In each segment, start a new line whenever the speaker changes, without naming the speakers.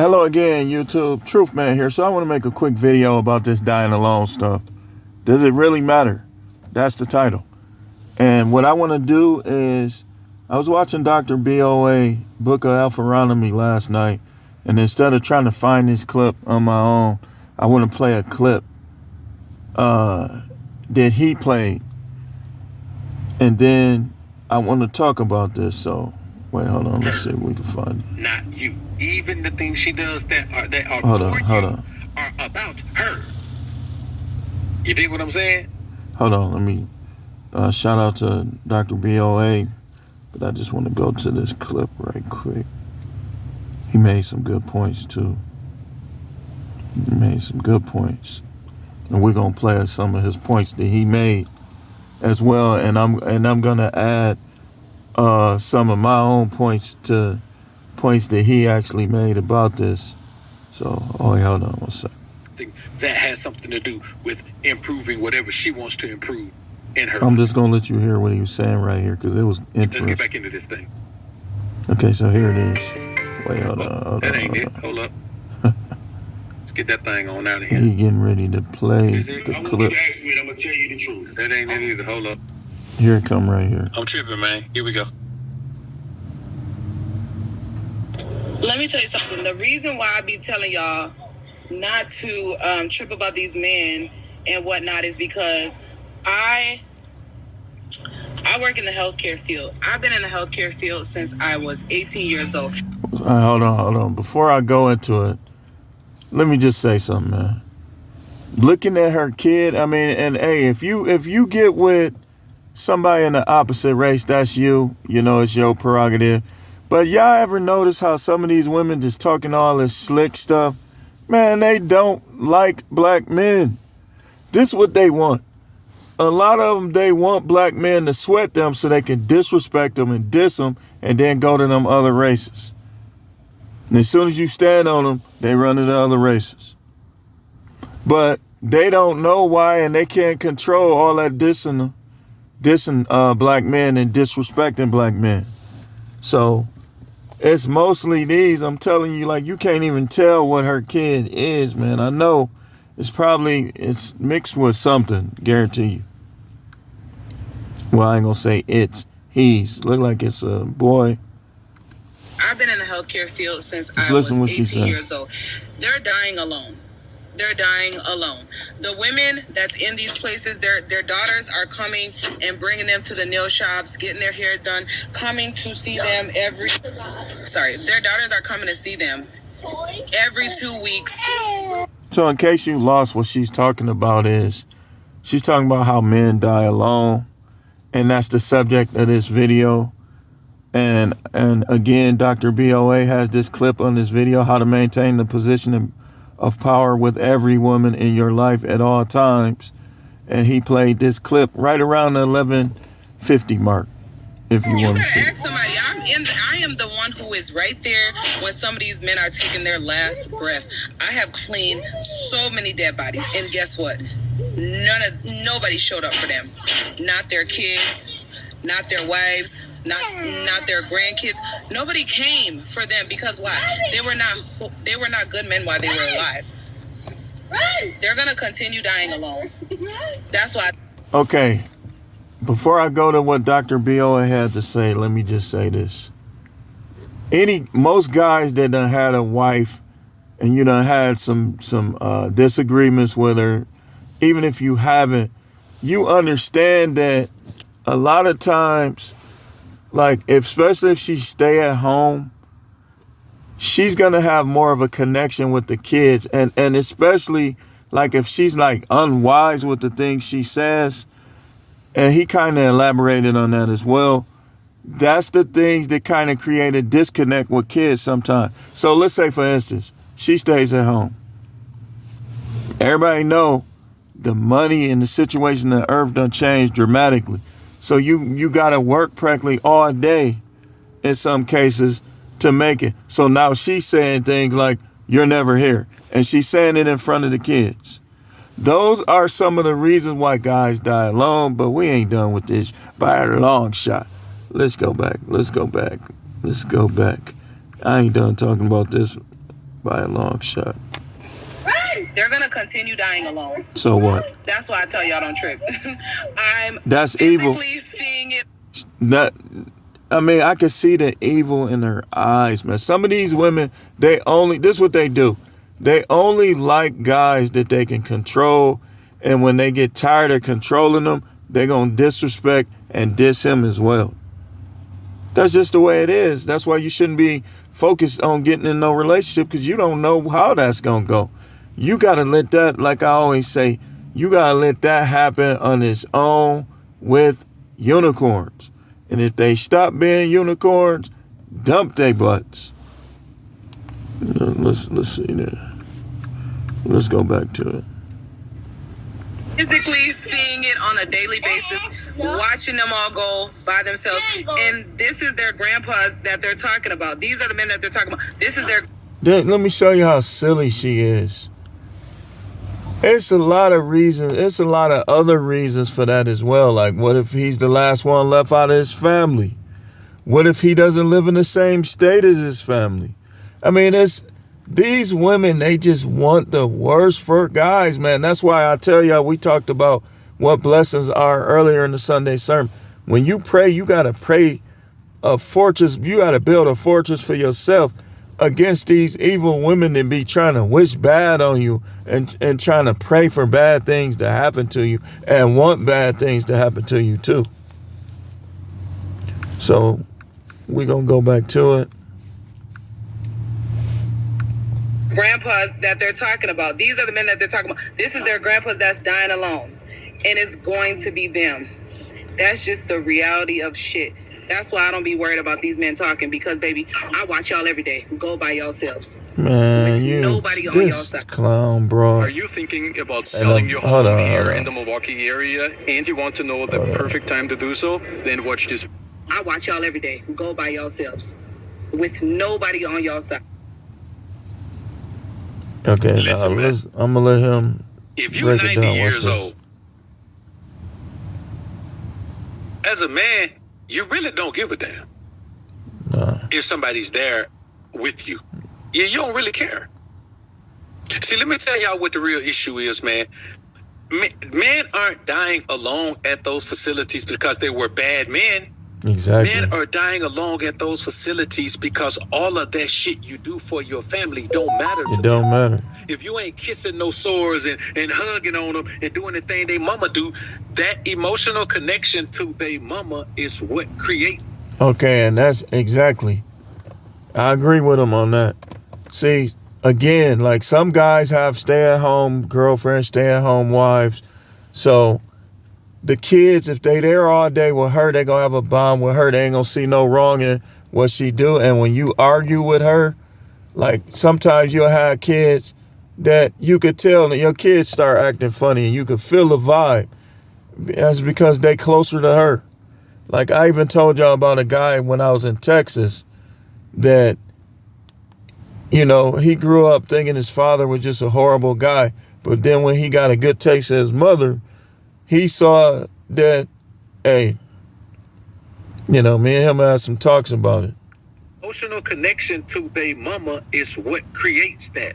Hello again, YouTube. Truth Man here. So I want to make a quick video about this dying alone stuff. Does it really matter? That's the title. And what I want to do is, I was watching Dr. BOA, Book of Alpharonomy last night, and instead of trying to find this clip on my own, I want to play a clip that he played. And then I want to talk about this. So, wait, hold on. Let's see if we can find it.
Not you. Even the things she does that are
Hold on.
are about her. You dig what I'm saying?
Hold on. Let me shout out to Dr. BOA, but I just want to go to this clip right quick. He made some good points too. And we're gonna play some of his points that he made as well. And I'm gonna add some of my own points to points that he actually made about this. So, hold on one second.
I think that has something to do with improving whatever she wants to improve in her.
I'm just gonna let you hear what he was saying right here because it was interesting.
Let's get back into this thing.
Okay, so here it is. Wait, hold on.
That ain't it. Hold up. Let's get that thing on out of here.
He getting ready to play
Is it?
the
I want
clip.
you to ask me and I'm gonna tell you the truth. That ain't it either. Hold up.
Here it come right here.
I'm tripping, man. Here we go.
Let me tell you something. The reason why I be telling y'all not to trip about these men and whatnot is because I work in the healthcare field. I've been in the healthcare field since I was 18 years old.
Hold on. Before I go into it, let me just say something, man. Looking at her kid, I mean, and hey, if you get with somebody in the opposite race, that's you. You know, it's your prerogative. But y'all ever notice how some of these women just talking all this slick stuff? Man, they don't like black men. This is what they want. A lot of them, they want black men to sweat them so they can disrespect them and diss them and then go to them other races. And as soon as you stand on them, they run to the other races. But they don't know why, and they can't control all that dissing black men and disrespecting black men. So it's mostly these. I'm telling you, like, you can't even tell what her kid is, man. I know it's mixed with something, guarantee you. Well, I ain't gonna say he's. Look like it's a boy.
I've been in the healthcare field since I
listen what
was
she
18
said.
years old. They're dying alone. The women that's in these places, their daughters are coming and bringing them to the nail shops, getting their hair done, coming to see them their daughters are coming to see them every 2 weeks.
So in case you lost, what she's talking about is she's talking about how men die alone. And that's the subject of this video. And again, Dr. BOA has this clip on this video, how to maintain the position of power with every woman in your life at all times. And he played this clip right around the 11:50 mark, if you want to see.
Ask somebody. I am the one who is right there when some of these men are taking their last breath. I have cleaned so many dead bodies, and guess what? Nobody showed up for them. Not their kids, not their wives, not their grandkids. Nobody came for them because why? They were not good men while they were alive. They're gonna continue dying alone. That's why.
Okay. Before I go to what Dr. BOA had to say, let me just say this. Most guys that done had a wife and you done had some disagreements with her, even if you haven't, you understand that a lot of times, like, especially if she stay at home, she's going to have more of a connection with the kids. And especially, like, if she's, like, unwise with the things she says, and he kind of elaborated on that as well, that's the things that kind of create a disconnect with kids sometimes. So let's say, for instance, she stays at home. Everybody know the money and the situation on earth done changed dramatically. So you got to work practically all day in some cases to make it. So now she's saying things like, you're never here. And she's saying it in front of the kids. Those are some of the reasons why guys die alone, but we ain't done with this by a long shot. Let's go back. I ain't done talking about this by a long shot.
They're gonna continue dying alone.
So what?
That's why I tell y'all don't trip. I'm
That's evil.
seeing it.
That, I mean, I can see the evil in her eyes, man. Some of these women, this is what they do. They only like guys that they can control. And when they get tired of controlling them, they're going to disrespect and diss him as well. That's just the way it is. That's why you shouldn't be focused on getting in no relationship, because you don't know how that's going to go. You got to let that, like I always say, you got to let that happen on its own with unicorns. And if they stop being unicorns, dump their butts. Let's see there. Let's go back to it.
Physically seeing it on a daily basis, watching them all go by themselves. And this is their grandpas that they're talking about. These are the men that they're talking about. This is their...
Let me show you how silly she is. It's a lot of reasons. It's a lot of other reasons for that as well. Like, what if he's the last one left out of his family? What if he doesn't live in the same state as his family? I mean, these women, they just want the worst for guys, man. That's why I tell y'all, we talked about what blessings are earlier in the Sunday sermon. When you pray, you got to pray a fortress. You got to build a fortress for yourself against these evil women that be trying to wish bad on you and trying to pray for bad things to happen to you and want bad things to happen to you too. So we're going to go back to it.
Grandpas that they're talking about. These are the men that they're talking about. This is their grandpas that's dying alone. And it's going to be them. That's just the reality of shit. That's why I don't be worried about these men talking, because, baby, I watch y'all every day. Go by yourselves.
Man, you
nobody on your side.
Clown, bro.
Are you thinking about selling your home here in the Milwaukee area and you want to know the perfect time to do so? Then watch this.
I watch y'all every day. Go by yourselves. With nobody on your side.
Okay,
Listen,
now I'm going to let him
if you're
break it
90
down.
years old, as a man, you really don't give a damn if somebody's there with you. You don't really care. See, let me tell y'all what the real issue is, man. Men aren't dying alone at those facilities because they were bad men.
Exactly.
Men are dying alone at those facilities because all of that shit you do for your family don't matter to
It don't
them.
matter.
If you ain't kissing no sores and hugging on them and doing the thing they mama do, that emotional connection to they mama is what create.
Okay, and that's exactly. I agree with him on that. See, again, like some guys have stay-at-home girlfriends, stay-at-home wives. So the kids, if they there all day with her, they gonna have a bond with her. They ain't gonna see no wrong in what she do. And when you argue with her, like sometimes you'll have kids that you could tell that your kids start acting funny and you could feel the vibe. That's because they closer to her. Like I even told y'all about a guy when I was in Texas that, you know, he grew up thinking his father was just a horrible guy. But then when he got a good taste of his mother, he saw that, hey, you know, me and him had some talks about it.
Emotional connection to they mama is what creates that.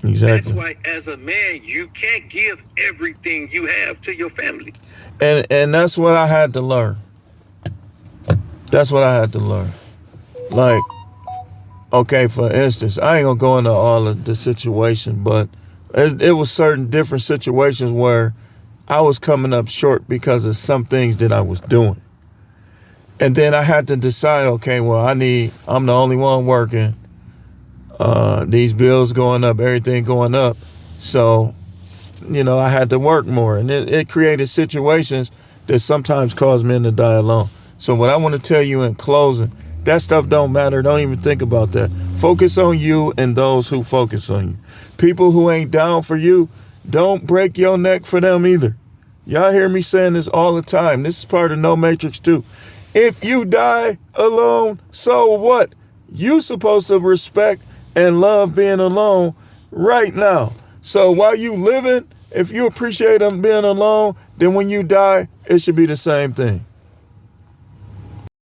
Exactly.
That's why as a man, you can't give everything you have to your family.
And that's what I had to learn. That's what I had to learn. Like, okay, for instance, I ain't gonna go into all of the situation, but it was certain different situations where I was coming up short because of some things that I was doing. And then I had to decide, okay, well, I'm the only one working. These bills going up, everything going up. So, you know, I had to work more. And it created situations that sometimes cause men to die alone. So what I want to tell you in closing, that stuff don't matter. Don't even think about that. Focus on you and those who focus on you. People who ain't down for you, don't break your neck for them either. Y'all hear me saying this all the time. This is part of No Matrix too. If you die alone, so what? You supposed to respect and love being alone right now. So while you living, if you appreciate them being alone, then when you die, it should be the same thing.